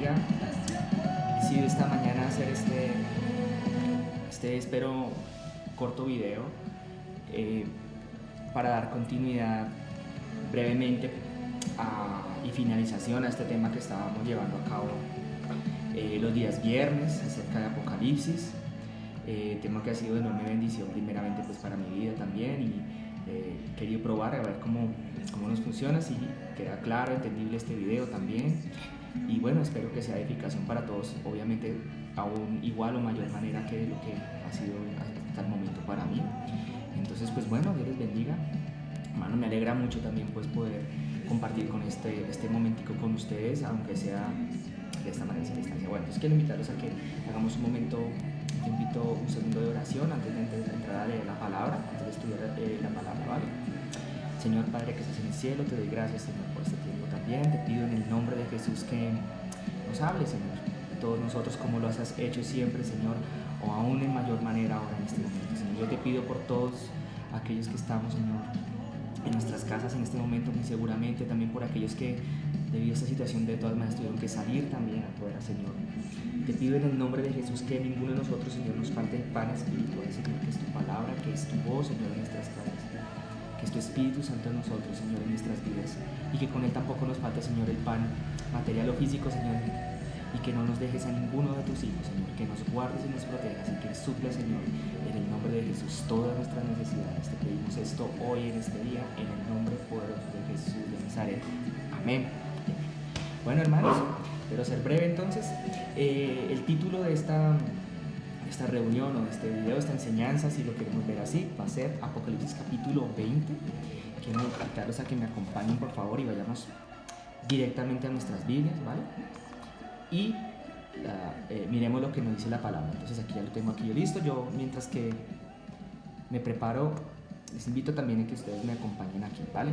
bendiga. He decidido esta mañana hacer espero, corto video para dar continuidad brevemente y finalización a este tema que estábamos llevando a cabo los días viernes acerca de Apocalipsis, tema que ha sido de enorme bendición primeramente pues para mi vida también, y he querido probar a ver cómo nos funciona, si queda claro, entendible este video también, y bueno, espero que sea de edificación para todos, obviamente aún igual o mayor manera que lo que ha sido hasta el momento para mí. Entonces pues bueno, Dios les bendiga, hermano. Me alegra mucho también pues poder compartir con este momentico con ustedes, aunque sea de esta manera sin distancia. Bueno, entonces quiero invitarlos a que hagamos un momento, te invito un segundo de oración antes de entrar a leer la palabra, antes de estudiar la palabra, ¿vale? Señor Padre que estás en el cielo, te doy gracias, Señor, por este tiempo también. Te pido en el nombre de Jesús que nos hables, Señor, de todos nosotros como lo has hecho siempre, Señor, o aún en mayor manera ahora en este momento. Señor, yo te pido por todos aquellos que estamos, Señor, en nuestras casas en este momento, muy seguramente, también por aquellos que debido a esta situación de todas maneras tuvieron que salir también afuera, Señor. Te pido en el nombre de Jesús que ninguno de nosotros, Señor, nos falte el pan espiritual, Señor, que es tu palabra, que es tu voz, Señor, en nuestras casas, que es tu Espíritu Santo en nosotros, Señor, en nuestras vidas, y que con él tampoco nos falte, Señor, el pan material o físico, Señor, y que no nos dejes a ninguno de tus hijos, Señor, que nos guardes y nos protejas y que supla, Señor, en el nombre de Jesús todas nuestras necesidades. Te pedimos esto hoy en este día, en el nombre poderoso de Jesús de Nazaret. Amén. Bueno, hermanos, espero ser breve entonces. El título de esta reunión o de este video, esta enseñanza, si lo queremos ver así, va a ser Apocalipsis capítulo 20. Quiero invitarlos a que me acompañen, por favor, y vayamos directamente a nuestras Biblias, ¿vale? Y miremos lo que nos dice la palabra. Entonces aquí ya lo tengo aquí listo. Yo, mientras que me preparo, les invito también a que ustedes me acompañen aquí, ¿vale?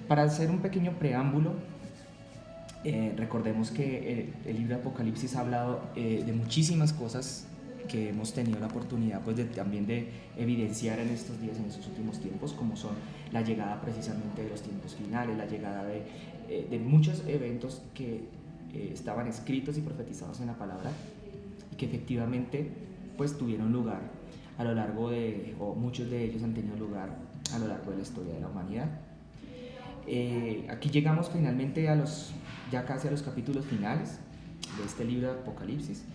Para hacer un pequeño preámbulo, recordemos que el libro de Apocalipsis ha hablado de muchísimas cosas que hemos tenido la oportunidad pues también de evidenciar en estos días, en estos últimos tiempos, como son la llegada precisamente de los tiempos finales, la llegada de muchos eventos que estaban escritos y profetizados en la palabra y que efectivamente pues tuvieron lugar a lo largo o muchos de ellos han tenido lugar a lo largo de la historia de la humanidad. Aquí llegamos finalmente ya casi a los capítulos finales de este libro de Apocalipsis,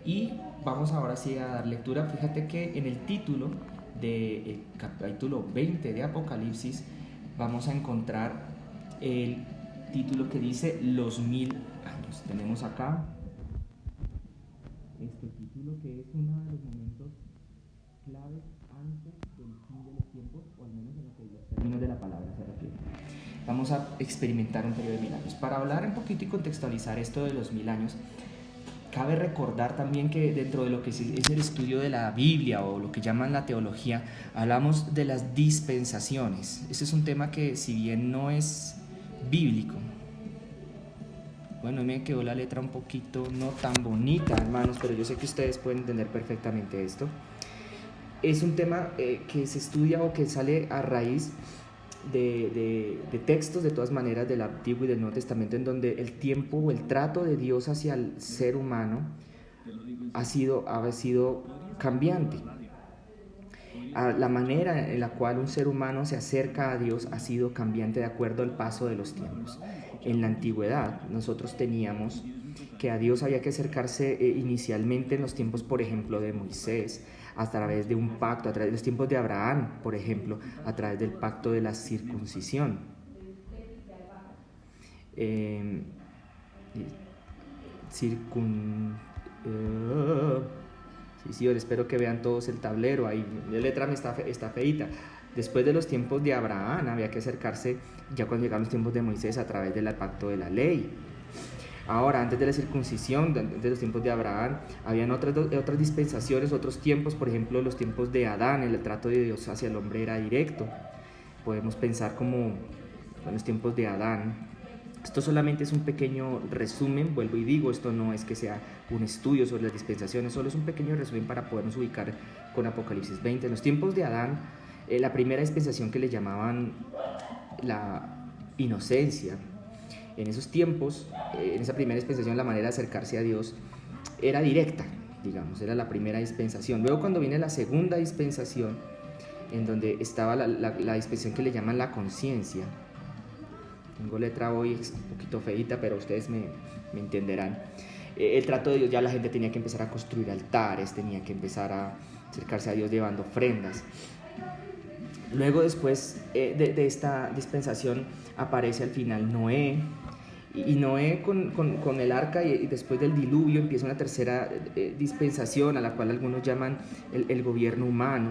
y vamos ahora sí a dar lectura. Fíjate que en el título del capítulo 20 de Apocalipsis vamos a encontrar el título que dice los 1000 años. Tenemos acá este título, que es uno de los momentos claves antes del fin de los tiempos, o al menos en lo que los términos de la palabra se refiere. Vamos a experimentar un periodo de 1000 años. Para hablar un poquito y contextualizar esto de los 1000 años, cabe recordar también que dentro de lo que es el estudio de la Biblia o lo que llaman la teología, hablamos de las dispensaciones. Ese es un tema que, si bien no es bíblico, bueno, me quedó la letra un poquito no tan bonita, hermanos, pero yo sé que ustedes pueden entender perfectamente esto. Es un tema que se estudia o que sale a raíz de textos, de todas maneras, del Antiguo y del Nuevo Testamento, en donde el tiempo o el trato de Dios hacia el ser humano ha sido cambiante. La manera en la cual un ser humano se acerca a Dios ha sido cambiante de acuerdo al paso de los tiempos. En la antigüedad nosotros teníamos que a Dios había que acercarse inicialmente en los tiempos, por ejemplo, de Moisés, a través de un pacto, a través de los tiempos de Abraham, por ejemplo, a través del pacto de la circuncisión. Sí, espero que vean todos el tablero, ahí la letra me está feita. Después de los tiempos de Abraham había que acercarse, ya cuando llegaron los tiempos de Moisés, a través del pacto de la ley. Ahora, antes de la circuncisión, antes de los tiempos de Abraham, habían otras dispensaciones, otros tiempos, por ejemplo, los tiempos de Adán, el trato de Dios hacia el hombre era directo. Podemos pensar como en los tiempos de Adán. Esto solamente es un pequeño resumen, vuelvo y digo, esto no es que sea un estudio sobre las dispensaciones, solo es un pequeño resumen para podernos ubicar con Apocalipsis 20. En los tiempos de Adán, la primera dispensación que le llamaban la inocencia, En esos tiempos, en esa primera dispensación, la manera de acercarse a Dios era directa, digamos, era la primera dispensación. Luego cuando viene la segunda dispensación, en donde estaba la dispensación que le llaman la conciencia. Tengo letra hoy un poquito feita, pero ustedes me entenderán. El trato de Dios, ya la gente tenía que empezar a construir altares, tenía que empezar a acercarse a Dios llevando ofrendas. Luego después de esta dispensación aparece al final Noé, y Noé con el arca, y después del diluvio empieza una tercera dispensación, a la cual algunos llaman el gobierno humano.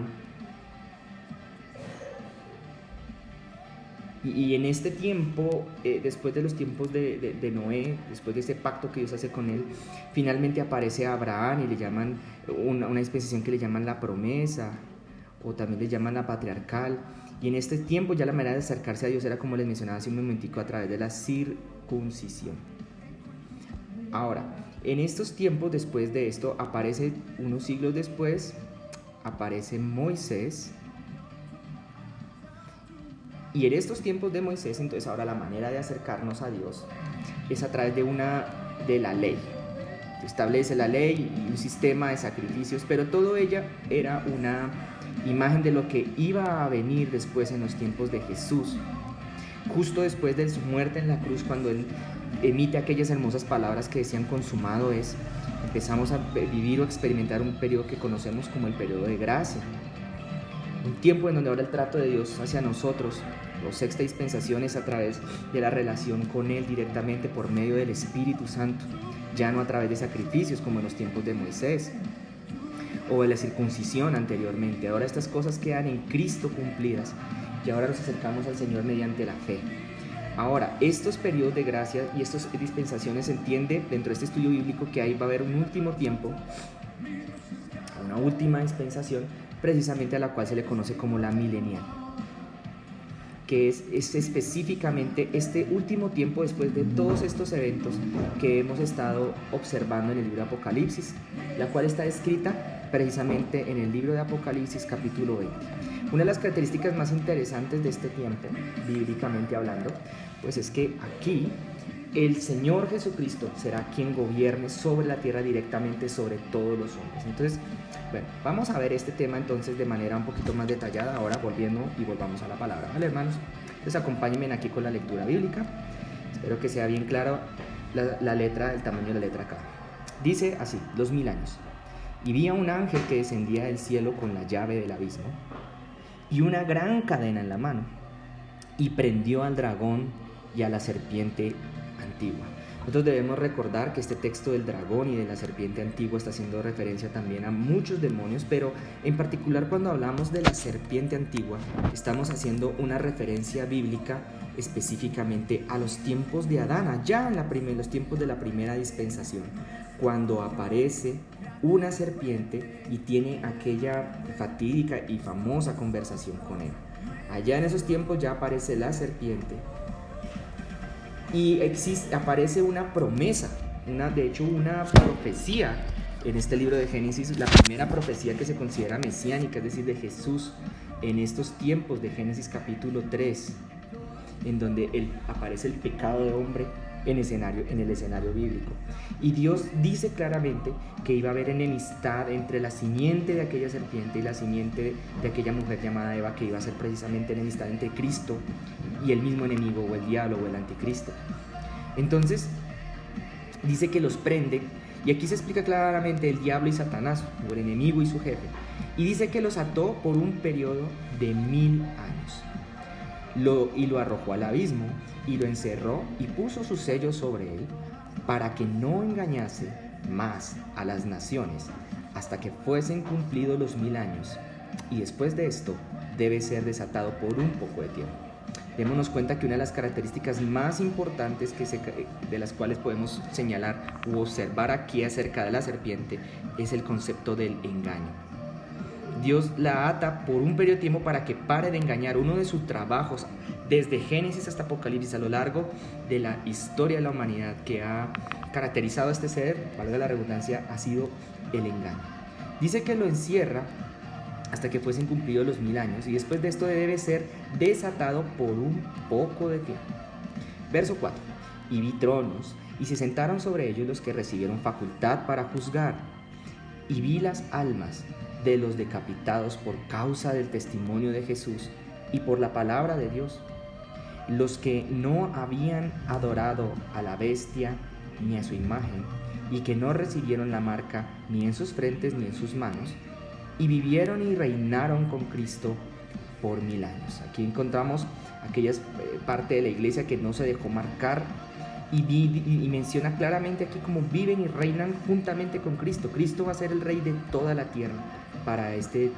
Y en este tiempo, después de los tiempos de Noé, después de este pacto que Dios hace con él, finalmente aparece Abraham y le llaman una dispensación que le llaman la promesa, o también le llaman la patriarcal. Y en este tiempo ya la manera de acercarse a Dios era, como les mencionaba hace un momentico, a través de la circuncisión. Ahora, en estos tiempos, después de esto, aparece unos siglos después, aparece Moisés. Y en estos tiempos de Moisés, entonces ahora la manera de acercarnos a Dios es a través de la ley. Se establece la ley y un sistema de sacrificios, pero todo ella era una imagen de lo que iba a venir después en los tiempos de Jesús. Justo después de su muerte en la cruz, cuando Él emite aquellas hermosas palabras que decían consumado es, empezamos a vivir o experimentar un periodo que conocemos como el periodo de gracia. Un tiempo en donde ahora el trato de Dios hacia nosotros, o sexta dispensación, es a través de la relación con Él directamente por medio del Espíritu Santo, ya no a través de sacrificios como en los tiempos de Moisés o de la circuncisión anteriormente. Ahora estas cosas quedan en Cristo cumplidas y ahora nos acercamos al Señor mediante la fe. Ahora, estos periodos de gracia y estas dispensaciones, se entiende dentro de este estudio bíblico que ahí va a haber un último tiempo, una última dispensación, precisamente a la cual se le conoce como la milenial, que es específicamente este último tiempo después de todos estos eventos que hemos estado observando en el libro de Apocalipsis, la cual está escrita precisamente en el libro de Apocalipsis capítulo 20. Una de las características más interesantes de este tiempo, bíblicamente hablando, pues es que aquí el Señor Jesucristo será quien gobierne sobre la tierra directamente sobre todos los hombres. Entonces, bueno, vamos a ver este tema entonces de manera un poquito más detallada, ahora volvamos a la palabra. Vale, hermanos, entonces acompáñenme aquí con la lectura bíblica. Espero que sea bien claro la letra, el tamaño de la letra acá. Dice así, los 1000 años. Y vi a un ángel que descendía del cielo con la llave del abismo y una gran cadena en la mano, y prendió al dragón y a la serpiente antigua. Nosotros debemos recordar que este texto del dragón y de la serpiente antigua está haciendo referencia también a muchos demonios, pero en particular cuando hablamos de la serpiente antigua, estamos haciendo una referencia bíblica específicamente a los tiempos de Adán, allá en los tiempos de la primera dispensación, cuando aparece una serpiente y tiene aquella fatídica y famosa conversación con él. Allá en esos tiempos ya aparece la serpiente y aparece una promesa, de hecho una profecía en este libro de Génesis, la primera profecía que se considera mesiánica, es decir, de Jesús en estos tiempos de Génesis capítulo 3, en donde aparece el pecado de hombre en el escenario bíblico. Y Dios dice claramente que iba a haber enemistad entre la simiente de aquella serpiente y la simiente de aquella mujer llamada Eva, que iba a ser precisamente enemistad entre Cristo y el mismo enemigo, o el diablo, o el anticristo. Entonces dice que los prende, y aquí se explica claramente el diablo y Satanás, o el enemigo y su jefe, y dice que los ató por un periodo de 1000 años. Lo arrojó al abismo y lo encerró y puso su sello sobre él para que no engañase más a las naciones hasta que fuesen cumplidos los 1000 años, y después de esto debe ser desatado por un poco de tiempo. Démonos cuenta que una de las características más importantes de las cuales podemos señalar u observar aquí acerca de la serpiente es el concepto del engaño. Dios la ata por un periodo de tiempo para que pare de engañar. Uno de sus trabajos desde Génesis hasta Apocalipsis, a lo largo de la historia de la humanidad, que ha caracterizado a este ser, valga la redundancia, ha sido el engaño. Dice que lo encierra hasta que fuesen cumplidos los 1000 años, y después de esto debe ser desatado por un poco de tiempo. Verso 4. y vi tronos, y se sentaron sobre ellos los que recibieron facultad para juzgar. Y vi las almas de los decapitados por causa del testimonio de Jesús y por la palabra de Dios, los que no habían adorado a la bestia ni a su imagen, y que no recibieron la marca ni en sus frentes ni en sus manos, y vivieron y reinaron con Cristo por 1000 años. Aquí encontramos aquella parte de la iglesia que no se dejó marcar, y menciona claramente aquí cómo viven y reinan juntamente con Cristo. Cristo va a ser el rey de toda la tierra para este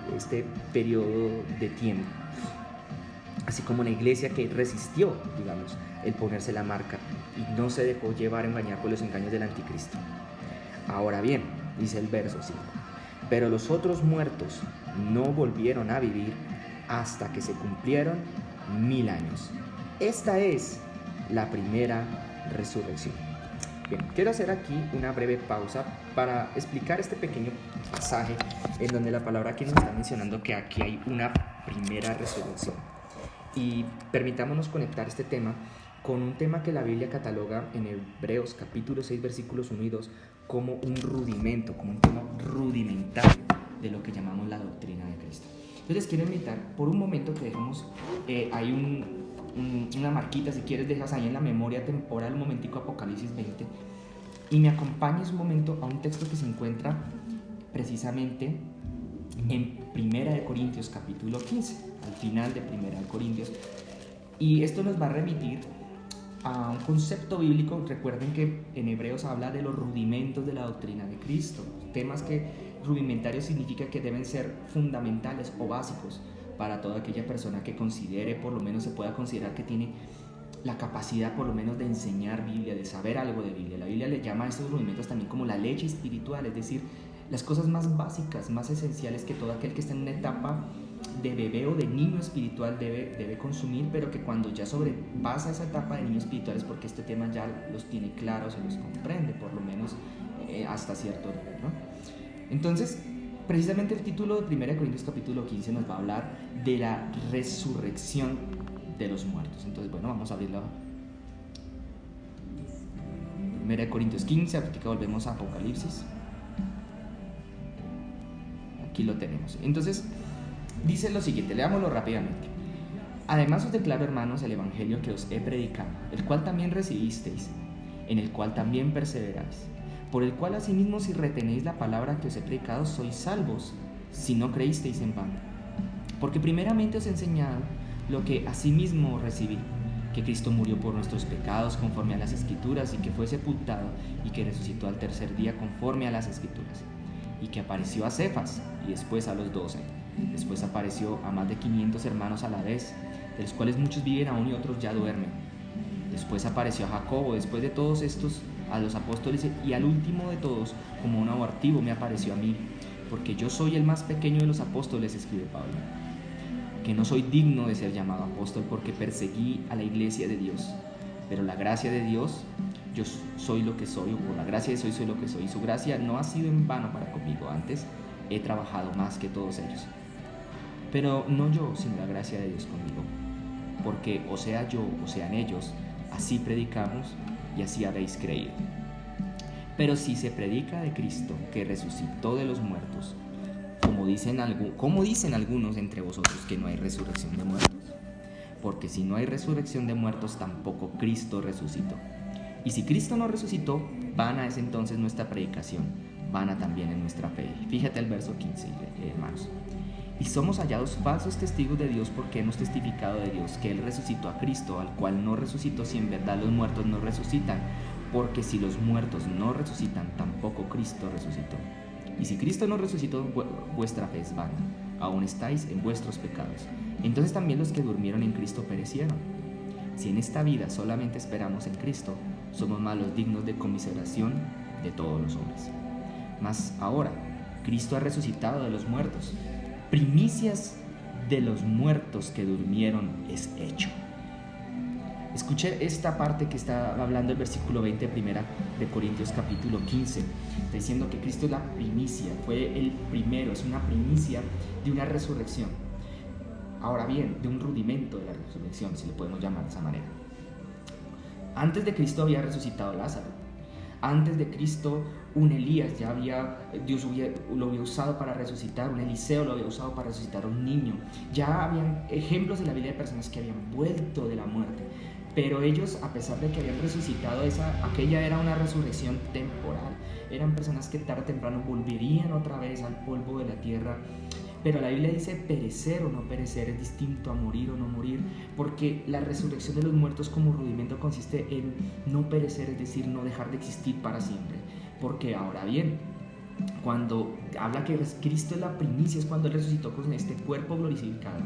periodo de tiempo. Así como la iglesia que resistió, digamos, el ponerse la marca y no se dejó llevar a engañar por los engaños del anticristo. Ahora bien, dice el verso 5, pero los otros muertos no volvieron a vivir hasta que se cumplieron 1000 años. Esta es la primera resurrección. Bien, quiero hacer aquí una breve pausa para explicar este pequeño pasaje en donde la palabra aquí nos está mencionando que aquí hay una primera resurrección. Y permitámonos conectar este tema con un tema que la Biblia cataloga en Hebreos capítulo 6 versículos 1 y 2 como un rudimento, como un tema rudimentario de lo que llamamos la doctrina de Cristo. Entonces les quiero invitar por un momento que dejemos, hay una marquita, si quieres dejas ahí en la memoria temporal un momentico Apocalipsis 20 y me acompañes un momento a un texto que se encuentra precisamente en Primera de Corintios capítulo 15, al final de Primera de Corintios, y esto nos va a remitir a un concepto bíblico. Recuerden que en Hebreos habla de los rudimentos de la doctrina de Cristo, temas que rudimentarios significa que deben ser fundamentales o básicos para toda aquella persona que considere, por lo menos se pueda considerar que tiene la capacidad por lo menos de enseñar Biblia, de saber algo de Biblia. La Biblia le llama a estos rudimentos también como la leche espiritual, es decir, las cosas más básicas, más esenciales que todo aquel que está en una etapa de bebé o de niño espiritual debe consumir, pero que cuando ya sobrepasa esa etapa de niño espiritual es porque este tema ya los tiene claros y los comprende, por lo menos hasta cierto nivel, ¿no? Entonces, precisamente el título de 1 Corintios capítulo 15 nos va a hablar de la resurrección de los muertos. Entonces, bueno, vamos a abrirlo. 1 Corintios 15, aquí volvemos a Apocalipsis. Aquí lo tenemos. Entonces, dice lo siguiente, leámoslo rápidamente. Además os declaro, hermanos, el evangelio que os he predicado, el cual también recibisteis, en el cual también perseveráis, por el cual asimismo si retenéis la palabra que os he predicado, sois salvos, si no creísteis en vano. Porque primeramente os he enseñado lo que asimismo recibí, que Cristo murió por nuestros pecados conforme a las Escrituras, y que fue sepultado, y que resucitó al tercer día conforme a las Escrituras, y que apareció a Cefas, y después a los 12. Después apareció a más de 500 hermanos a la vez, de los cuales muchos viven aún y otros ya duermen. Después apareció a Jacobo, después de todos estos a los apóstoles, y al último de todos, como un abortivo, me apareció a mí, porque yo soy el más pequeño de los apóstoles, escribe Pablo, que no soy digno de ser llamado apóstol porque perseguí a la iglesia de Dios, pero la gracia de Dios, yo soy lo que soy, o por la gracia de Dios soy lo que soy, y su gracia no ha sido en vano para conmigo, antes he trabajado más que todos ellos, pero no yo, sino la gracia de Dios conmigo, porque o sea yo, o sean ellos, así predicamos y así habéis creído. Pero si se predica de Cristo, que resucitó de los muertos, como dicen algunos entre vosotros que no hay resurrección de muertos, porque si no hay resurrección de muertos, tampoco Cristo resucitó. Y si Cristo no resucitó, vana es entonces nuestra predicación, vana también es nuestra fe. Fíjate el verso 15, hermanos. Y somos hallados falsos testigos de Dios porque hemos testificado de Dios que Él resucitó a Cristo, al cual no resucitó si en verdad los muertos no resucitan, porque si los muertos no resucitan, tampoco Cristo resucitó. Y si Cristo no resucitó, vuestra fe es vana, aún estáis en vuestros pecados. Entonces también los que durmieron en Cristo perecieron. Si en esta vida solamente esperamos en Cristo, somos más los dignos de conmiseración de todos los hombres. Mas ahora, Cristo ha resucitado de los muertos, primicias de los muertos que durmieron es hecho. Escuché esta parte que está hablando el versículo 20 de 1 de Corintios capítulo 15, diciendo que Cristo es la primicia, fue el primero, es una primicia de una resurrección. Ahora bien, de un rudimento de la resurrección, si lo podemos llamar de esa manera. Antes de Cristo había resucitado Lázaro. Antes de Cristo un Elías Dios lo había usado para resucitar, un Eliseo lo había usado para resucitar a un niño. Ya habían ejemplos en la Biblia de personas que habían vuelto de la muerte. Pero ellos, a pesar de que habían resucitado, aquella era una resurrección temporal. Eran personas que tarde o temprano volverían otra vez al polvo de la tierra. Pero la Biblia dice perecer o no perecer es distinto a morir o no morir, porque la resurrección de los muertos como rudimento consiste en no perecer, es decir, no dejar de existir para siempre. Porque ahora bien, cuando habla que Cristo es la primicia, es cuando Él resucitó con este cuerpo glorificado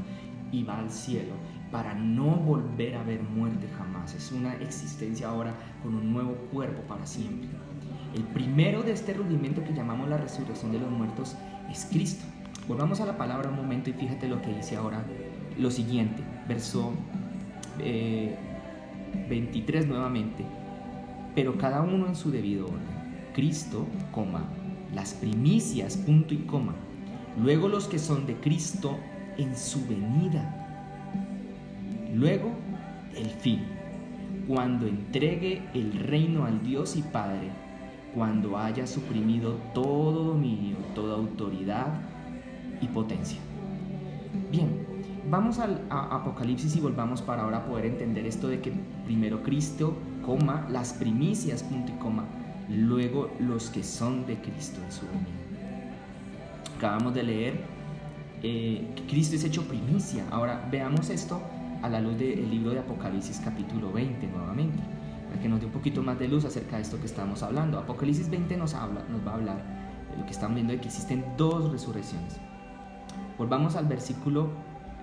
y va al cielo para no volver a ver muerte jamás. Es una existencia ahora con un nuevo cuerpo para siempre. El primero de este rudimento que llamamos la resurrección de los muertos es Cristo. Volvamos a la palabra un momento y fíjate lo que dice ahora lo siguiente, verso 23 nuevamente. Pero cada uno en su debido orden. Cristo, las primicias, punto y coma. Luego los que son de Cristo en su venida. Luego el fin, cuando entregue el reino al Dios y Padre, cuando haya suprimido todo dominio, toda autoridad y potencia. Bien, vamos a Apocalipsis y volvamos para ahora poder entender esto de que primero Cristo, las primicias, punto y coma, luego los que son de Cristo en su venida. Acabamos de leer que Cristo es hecho primicia. Ahora veamos esto a la luz del libro de Apocalipsis capítulo 20 nuevamente, para que nos dé un poquito más de luz acerca de esto que estamos hablando. Apocalipsis 20 nos va a hablar de lo que estamos viendo, de que existen dos resurrecciones. Volvamos al versículo,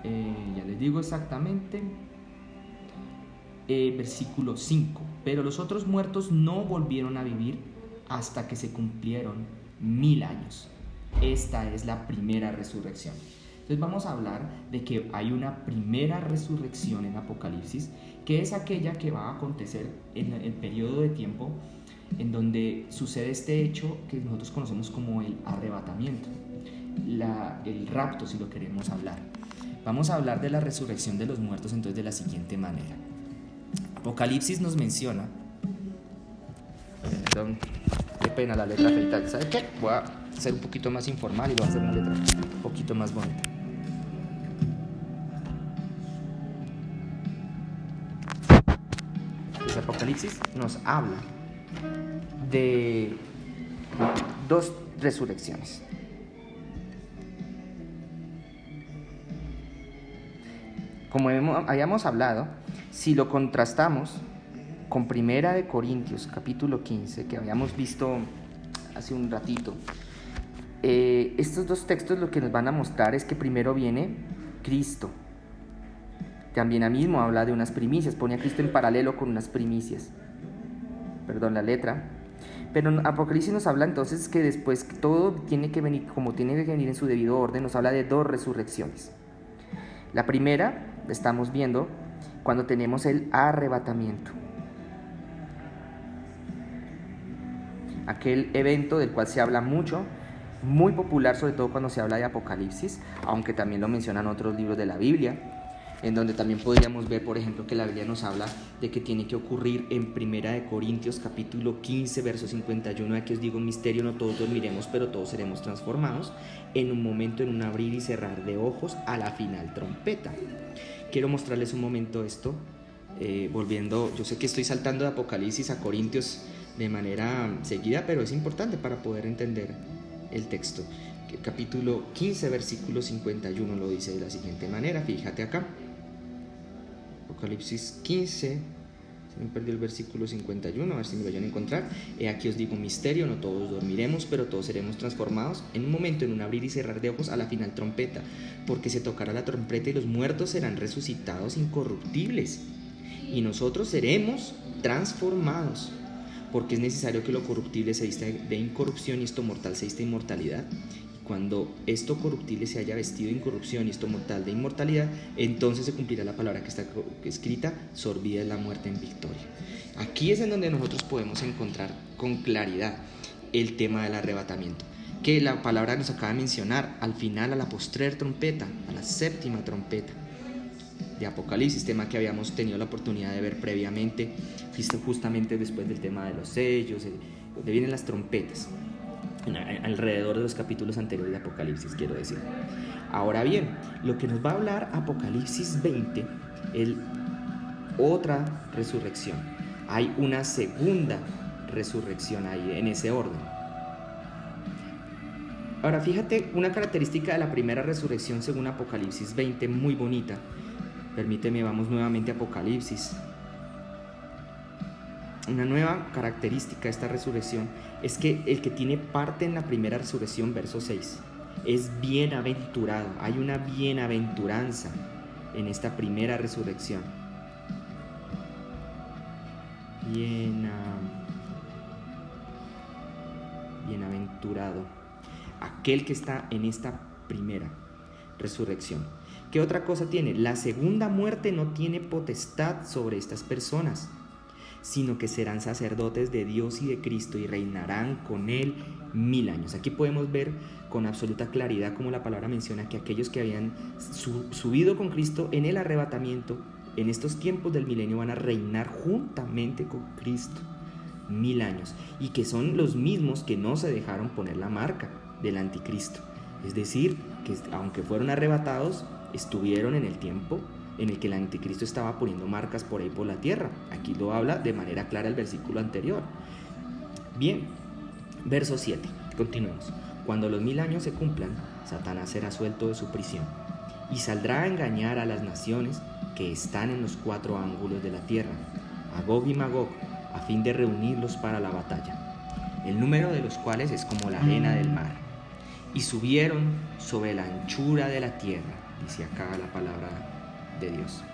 ya les digo exactamente, versículo 5. Pero los otros muertos no volvieron a vivir hasta que se cumplieron 1000 años. Esta es la primera resurrección. Entonces vamos a hablar de que hay una primera resurrección en Apocalipsis, que es aquella que va a acontecer en el periodo de tiempo en donde sucede este hecho que nosotros conocemos como el arrebatamiento, el rapto, si lo queremos hablar. Vamos a hablar de la resurrección de los muertos entonces de la siguiente manera. Apocalipsis nos menciona, perdón, qué pena la letra feita, ¿sabe qué? Voy a ser un poquito más informal y voy a hacer una letra un poquito más bonita. Entonces, Apocalipsis nos habla de dos resurrecciones. Como habíamos hablado, si lo contrastamos con 1 Corintios capítulo 15, que habíamos visto hace un ratito, estos dos textos lo que nos van a mostrar es que primero viene Cristo. También ahí mismo habla de unas primicias, pone a Cristo en paralelo con unas primicias. Perdón la letra. Pero Apocalipsis nos habla entonces que después todo tiene que venir, como tiene que venir en su debido orden, nos habla de dos resurrecciones. La primera estamos viendo cuando tenemos el arrebatamiento. Aquel evento del cual se habla mucho, muy popular, sobre todo cuando se habla de Apocalipsis, aunque también lo mencionan otros libros de la Biblia, en donde también podríamos ver, por ejemplo, que la Biblia nos habla de que tiene que ocurrir en 1 Corintios capítulo 15, verso 51, aquí os digo un misterio, no todos dormiremos, pero todos seremos transformados en un momento, en un abrir y cerrar de ojos, a la final trompeta. Quiero mostrarles un momento esto, volviendo, yo sé que estoy saltando de Apocalipsis a Corintios de manera seguida, pero es importante para poder entender el texto. Capítulo 15, versículo 51 lo dice de la siguiente manera, fíjate acá. Apocalipsis 15, se me perdió el versículo 51, a ver si me lo vayan a encontrar. Aquí os digo un misterio, no todos dormiremos, pero todos seremos transformados en un momento, en un abrir y cerrar de ojos, a la final trompeta, porque se tocará la trompeta y los muertos serán resucitados incorruptibles, y nosotros seremos transformados, porque es necesario que lo corruptible se vista de incorrupción y esto mortal se vista de inmortalidad. Cuando esto corruptible se haya vestido de incorrupción y esto mortal de inmortalidad, entonces se cumplirá la palabra que está escrita: sorbida es la muerte en victoria. Aquí es en donde nosotros podemos encontrar con claridad el tema del arrebatamiento, que la palabra nos acaba de mencionar al final, a la postrer trompeta, a la séptima trompeta. de Apocalipsis, tema que habíamos tenido la oportunidad de ver previamente, justamente después del tema de los sellos, donde vienen las trompetas, alrededor de los capítulos anteriores de Apocalipsis, quiero decir. Ahora bien, lo que nos va a hablar Apocalipsis 20 es otra resurrección. Hay una segunda resurrección ahí en ese orden. Ahora fíjate, una característica de la primera resurrección según Apocalipsis 20 muy bonita. Permíteme, vamos nuevamente a Apocalipsis. Una nueva característica de esta resurrección es que el que tiene parte en la primera resurrección, verso 6, es bienaventurado. Hay una bienaventuranza en esta primera resurrección. Bienaventurado aquel que está en esta primera resurrección. ¿Qué otra cosa tiene? La segunda muerte no tiene potestad sobre estas personas, sino que serán sacerdotes de Dios y de Cristo y reinarán con Él 1000 años. Aquí podemos ver con absoluta claridad cómo la palabra menciona que aquellos que habían subido con Cristo en el arrebatamiento, en estos tiempos del milenio, van a reinar juntamente con Cristo 1000 años, y que son los mismos que no se dejaron poner la marca del anticristo. Es decir, que aunque fueron arrebatados, estuvieron en el tiempo en el que el anticristo estaba poniendo marcas por ahí por la tierra. Aquí lo habla de manera clara el versículo anterior. Bien, verso 7, continuemos. Cuando los 1000 años se cumplan, Satanás será suelto de su prisión y saldrá a engañar a las naciones que están en los 4 ángulos de la tierra, a Gog y Magog, a fin de reunirlos para la batalla, el número de los cuales es como la arena del mar. Y subieron sobre la anchura de la tierra, dice acá la palabra de Dios.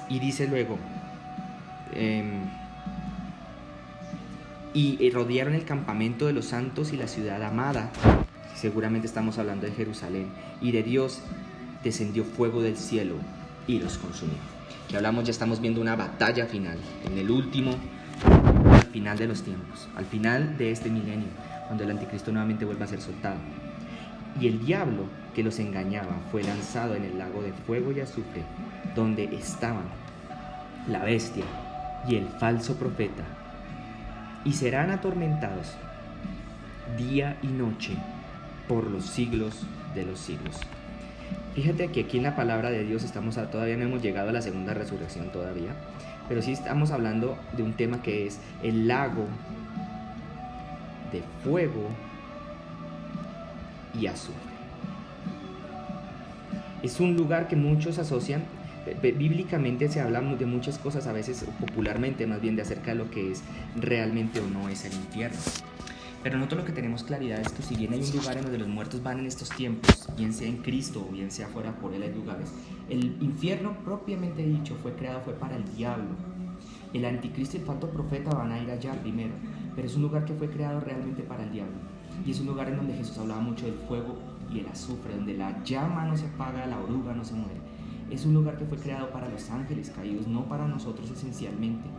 Y dice luego, y rodearon el campamento de los santos y la ciudad amada. Seguramente estamos hablando de Jerusalén. Y de Dios descendió fuego del cielo y los consumió. Que hablamos, ya estamos viendo una batalla final, en el último, al final de los tiempos, al final de este milenio, cuando el anticristo nuevamente vuelva a ser soltado. Y el diablo que los engañaba fue lanzado en el lago de fuego y azufre, donde estaban la bestia y el falso profeta, y serán atormentados día y noche por los siglos de los siglos. Fíjate que aquí en la palabra de Dios todavía no hemos llegado a la segunda resurrección todavía, pero sí estamos hablando de un tema que es el lago de fuego y azufre. Es un lugar que muchos asocian, bíblicamente se habla de muchas cosas, a veces popularmente más bien, de acerca de lo que es realmente o no es el infierno. Pero nosotros lo que tenemos claridad es que si bien hay un lugar en donde los muertos van en estos tiempos, bien sea en Cristo o bien sea fuera por Él, hay lugares. El infierno propiamente dicho fue para el diablo. El anticristo y el falso profeta van a ir allá primero, pero es un lugar que fue creado realmente para el diablo. Y es un lugar en donde Jesús hablaba mucho del fuego y el azufre, donde la llama no se apaga, la oruga no se muere. Es un lugar que fue creado para los ángeles caídos, no para nosotros esencialmente.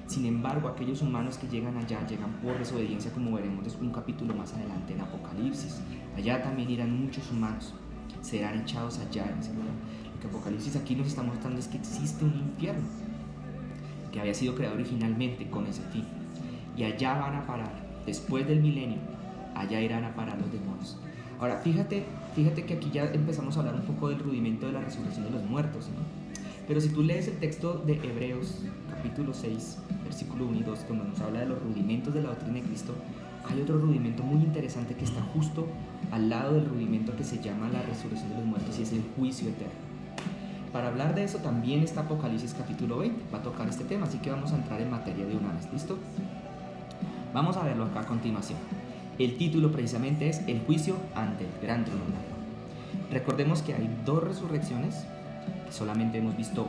Sin embargo, aquellos humanos que llegan allá, llegan por desobediencia, como veremos después un capítulo más adelante en Apocalipsis. Allá también irán muchos humanos, serán echados allá en ese lugar. Lo que Apocalipsis aquí nos está mostrando es que existe un infierno, que había sido creado originalmente con ese fin. Y allá van a parar, después del milenio, allá irán a parar los demonios. Ahora, fíjate que aquí ya empezamos a hablar un poco del rudimento de la resurrección de los muertos, ¿no? Pero si tú lees el texto de Hebreos, capítulo 6, versículo 1 y 2, cuando nos habla de los rudimentos de la doctrina de Cristo, hay otro rudimento muy interesante que está justo al lado del rudimento que se llama la resurrección de los muertos, y es el juicio eterno. Para hablar de eso también está Apocalipsis capítulo 20, va a tocar este tema, así que vamos a entrar en materia de una vez, ¿listo? Vamos a verlo acá a continuación. El título precisamente es El juicio ante el gran trono blanco. Recordemos que hay 2 resurrecciones, que solamente hemos visto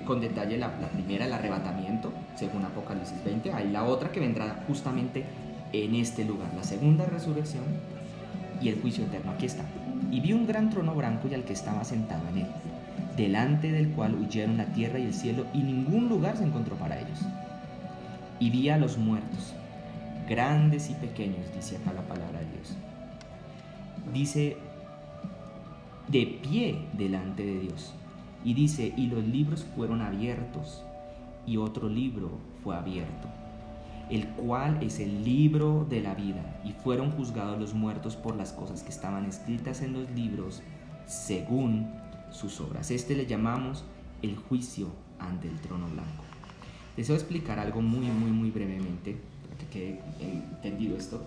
con detalle la primera, el arrebatamiento, según Apocalipsis 20. Hay la otra que vendrá justamente en este lugar, la segunda resurrección y el juicio eterno. Aquí está. Y vi un gran trono blanco y al que estaba sentado en él, delante del cual huyeron la tierra y el cielo, y ningún lugar se encontró para ellos. Y vi a los muertos, grandes y pequeños, dice acá la palabra de Dios. Dice de pie delante de Dios. Y dice, y los libros fueron abiertos, y otro libro fue abierto, el cual es el libro de la vida, y fueron juzgados los muertos por las cosas que estaban escritas en los libros según sus obras. Este le llamamos el juicio ante el trono blanco. Deseo explicar algo muy brevemente para que quede entendido esto.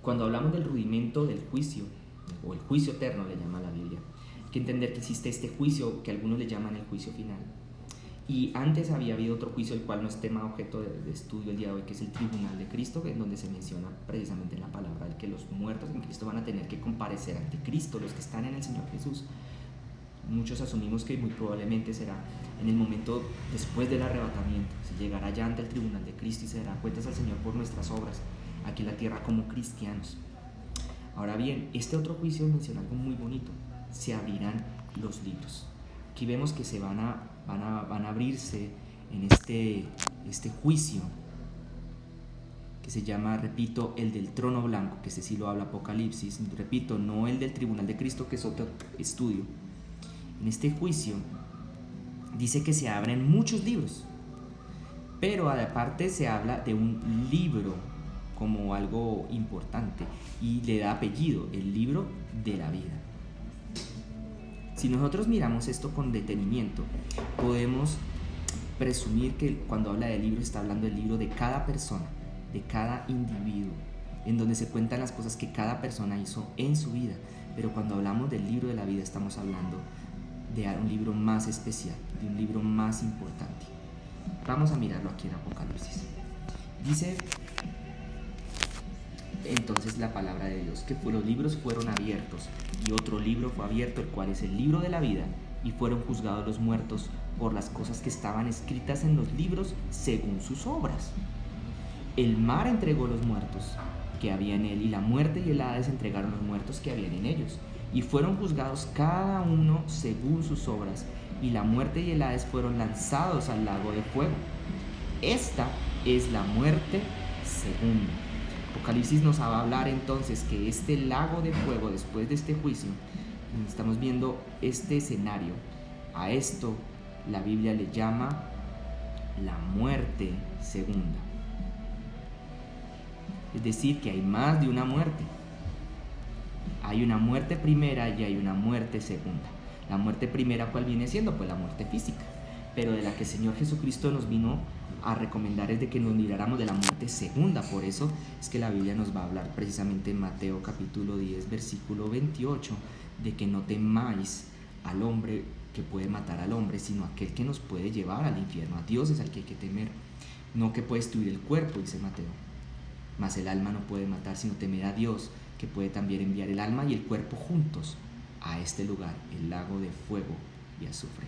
Cuando hablamos del rudimento del juicio, o el juicio eterno le llama la Biblia, hay que entender que existe este juicio que algunos le llaman el juicio final. Y antes había habido otro juicio, el cual no es tema objeto de estudio el día de hoy, que es el tribunal de Cristo, en donde se menciona precisamente en la palabra de que los muertos en Cristo van a tener que comparecer ante Cristo, los que están en el Señor Jesús. Muchos asumimos que muy probablemente será en el momento después del arrebatamiento. Se llegará ya ante el tribunal de Cristo y se dará cuentas al Señor por nuestras obras aquí en la tierra como cristianos. Ahora bien, este otro juicio menciona algo muy bonito: se abrirán los libros. Aquí vemos que se van a abrirse en este juicio que se llama, repito, el del trono blanco, que sí lo habla Apocalipsis, repito, no el del tribunal de Cristo, que es otro estudio. En este juicio dice que se abren muchos libros, pero aparte se habla de un libro como algo importante y le da apellido, el libro de la vida. Si nosotros miramos esto con detenimiento, podemos presumir que cuando habla de libro está hablando del libro de cada persona, de cada individuo, en donde se cuentan las cosas que cada persona hizo en su vida. Pero cuando hablamos del libro de la vida estamos hablando de un libro más especial, de un libro más importante. Vamos a mirarlo aquí en Apocalipsis. Dice entonces la palabra de Dios que los libros fueron abiertos, y otro libro fue abierto, el cual es el libro de la vida, y fueron juzgados los muertos por las cosas que estaban escritas en los libros según sus obras. El mar entregó los muertos que había en él, y la muerte y el Hades entregaron los muertos que habían en ellos, y fueron juzgados cada uno según sus obras, y la muerte y el Hades fueron lanzados al lago de fuego. Esta es la muerte segunda. Apocalipsis nos va a hablar entonces que este lago de fuego, después de este juicio, estamos viendo este escenario. A esto la Biblia le llama la muerte segunda. Es decir, que hay más de una muerte. Hay una muerte primera y hay una muerte segunda. La muerte primera, ¿cuál viene siendo? Pues la muerte física, pero de la que el Señor Jesucristo nos vino a recomendar es de que nos miráramos de la muerte segunda. Por eso es que la Biblia nos va a hablar precisamente en Mateo capítulo 10 versículo 28 de que no temáis al hombre que puede matar al hombre, sino aquel que nos puede llevar al infierno. A Dios es al que hay que temer, no que puede destruir el cuerpo, dice Mateo. Mas el alma no puede matar, sino temer a Dios, que puede también enviar el alma y el cuerpo juntos a este lugar, el lago de fuego y azufre.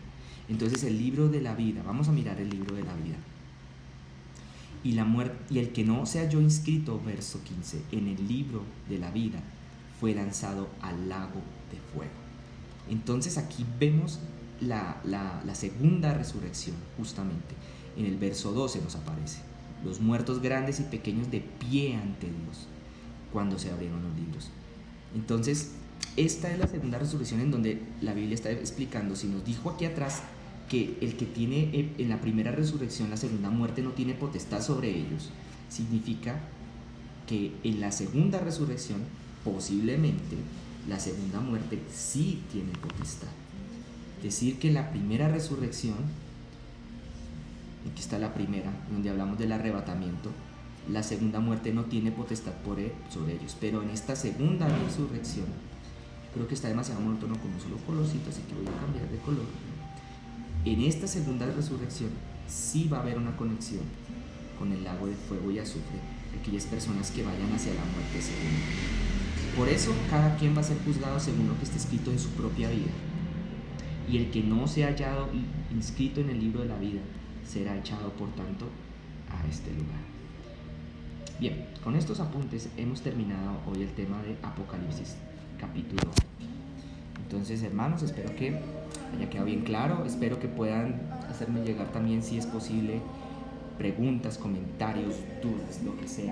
Entonces el libro de la vida, vamos a mirar el libro de la vida. Y la muerte, y el que no se halló inscrito, verso 15, en el libro de la vida, fue lanzado al lago de fuego. Entonces aquí vemos la segunda resurrección, justamente. En el verso 12 nos aparece: los muertos grandes y pequeños de pie ante Dios, cuando se abrieron los libros. Entonces, esta es la segunda resurrección, en donde la Biblia está explicando, si nos dijo aquí atrás que el que tiene en la primera resurrección, la segunda muerte no tiene potestad sobre ellos, significa que en la segunda resurrección posiblemente la segunda muerte sí tiene potestad. Es decir, que en la primera resurrección, aquí está la primera, donde hablamos del arrebatamiento, la segunda muerte no tiene potestad sobre ellos, pero en esta segunda resurrección, creo que está demasiado monótono con un solo colorcito, así que voy a cambiar de color. En esta segunda resurrección sí va a haber una conexión con el lago de fuego y azufre de aquellas personas que vayan hacia la muerte segunda. Por eso cada quien va a ser juzgado según lo que está escrito en su propia vida, y el que no se ha hallado inscrito en el libro de la vida será echado por tanto a este lugar. Bien, con estos apuntes hemos terminado hoy el tema de Apocalipsis capítulo 20. Entonces, hermanos, espero que haya quedado bien claro. Espero que puedan hacerme llegar también, si es posible, preguntas, comentarios, dudas, lo que sea.